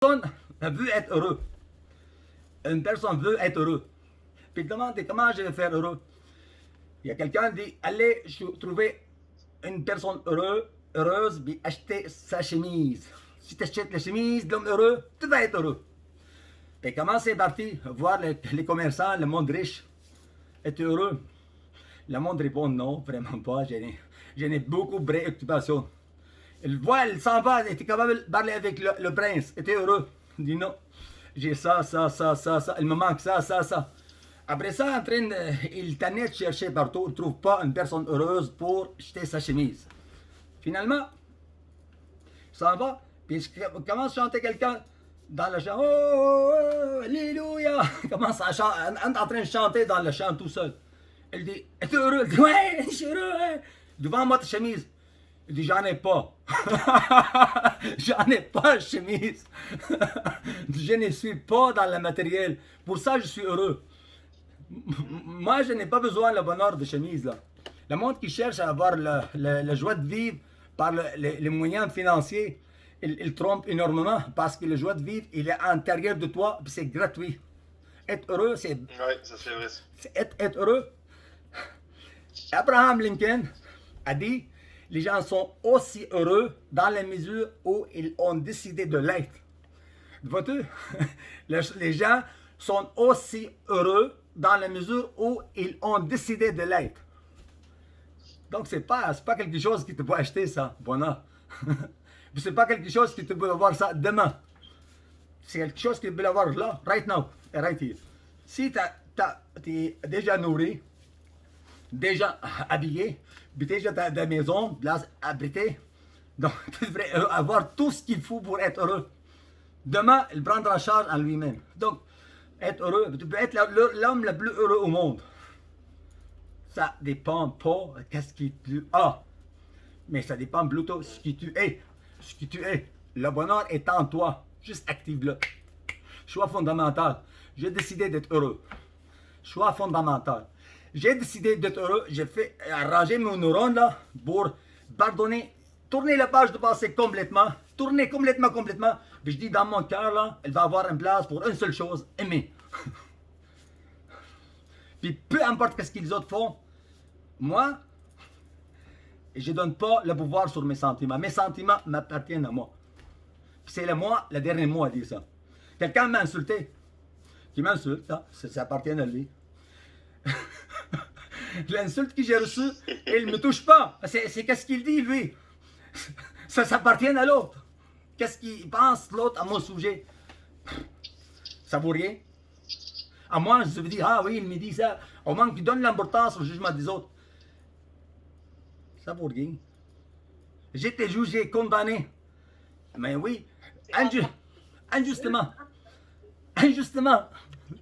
Personne veut être heureux. Une personne veut être heureux. Puis demande comment je vais faire heureux. Il y a quelqu'un qui dit allez trouver une personne heureuse, puis acheter sa chemise. Si tu achètes la chemise de l'homme heureux, tu vas être heureux. Et comment c'est parti? Voir les commerçants, le monde riche. Es-tu heureux? Le monde répond non, vraiment pas. Je n'ai beaucoup de préoccupations. Il voit, il s'en va, il était capable de parler avec le prince. Es-tu heureux? Il dit non. J'ai ça. Il me manque ça. Après ça, il tenait de chercher partout. Il ne trouve pas une personne heureuse pour jeter sa chemise. Finalement, il s'en va, puis il commence à chanter quelqu'un dans le chant. Oh, alléluia! Il commence à chanter, en train de chanter dans le chant tout seul. Il dit, es-tu heureux? Il dit, ouais, je suis heureux. Ouais. Devant moi ta chemise. Il dit, j'en ai pas. J'en ai pas de chemise. Je ne suis pas dans le matériel. Pour ça, je suis heureux. Moi, je n'ai pas besoin de bonheur de chemise. Là. Le monde qui cherche à avoir la joie de vivre par les moyens financiers, il trompe énormément parce que la joie de vivre, il est à l'intérieur de toi et c'est gratuit. Être heureux, c'est. Oui, ça c'est vrai. Être heureux. Abraham Lincoln a dit les gens sont aussi heureux dans la mesure où ils ont décidé de l'être. Vois-tu? Les gens sont aussi heureux dans la mesure où ils ont décidé de l'être. Donc, c'est pas quelque chose qui te peut acheter, ça, bonheur. C'est pas quelque chose qui te peut avoir ça demain. C'est quelque chose qui peut avoir là, right now, right here. Si tu es déjà nourri, déjà habillé, puis déjà tu as de maison, place abritée, donc tu devrais avoir tout ce qu'il faut pour être heureux. Demain, il prendra charge en lui-même. Donc, être heureux, tu peux être l'homme le plus heureux au monde. Ça dépend pas de ce que tu as, mais ça dépend plutôt de ce que tu es. Ce que tu es. Le bonheur est en toi. Juste active-le. Choix fondamental. J'ai décidé d'être heureux. Choix fondamental. J'ai décidé d'être heureux. J'ai fait arranger mes neurones là pour pardonner, tourner la page de passé complètement. Tourner complètement. Puis je dis dans mon cœur là, elle va avoir une place pour une seule chose, aimer. Puis peu importe ce qu'ils les autres font, moi, je ne donne pas le pouvoir sur mes sentiments. Mes sentiments m'appartiennent à moi. C'est le dernier mot à dire ça. Quelqu'un m'a insulté. Qui m'insulte, hein, ça appartient à lui. L'insulte que j'ai reçue, il ne me touche pas. C'est qu'est-ce qu'il dit, lui. Ça s'appartient à l'autre. Qu'est-ce qu'il pense, l'autre, à mon sujet. Ça vaut rien. À moi, je veux dire, ah oui, il me dit ça. Au moins qu'il donne l'importance au jugement des autres. Ça vaut rien. J'étais jugé, condamné. Mais oui, injustement.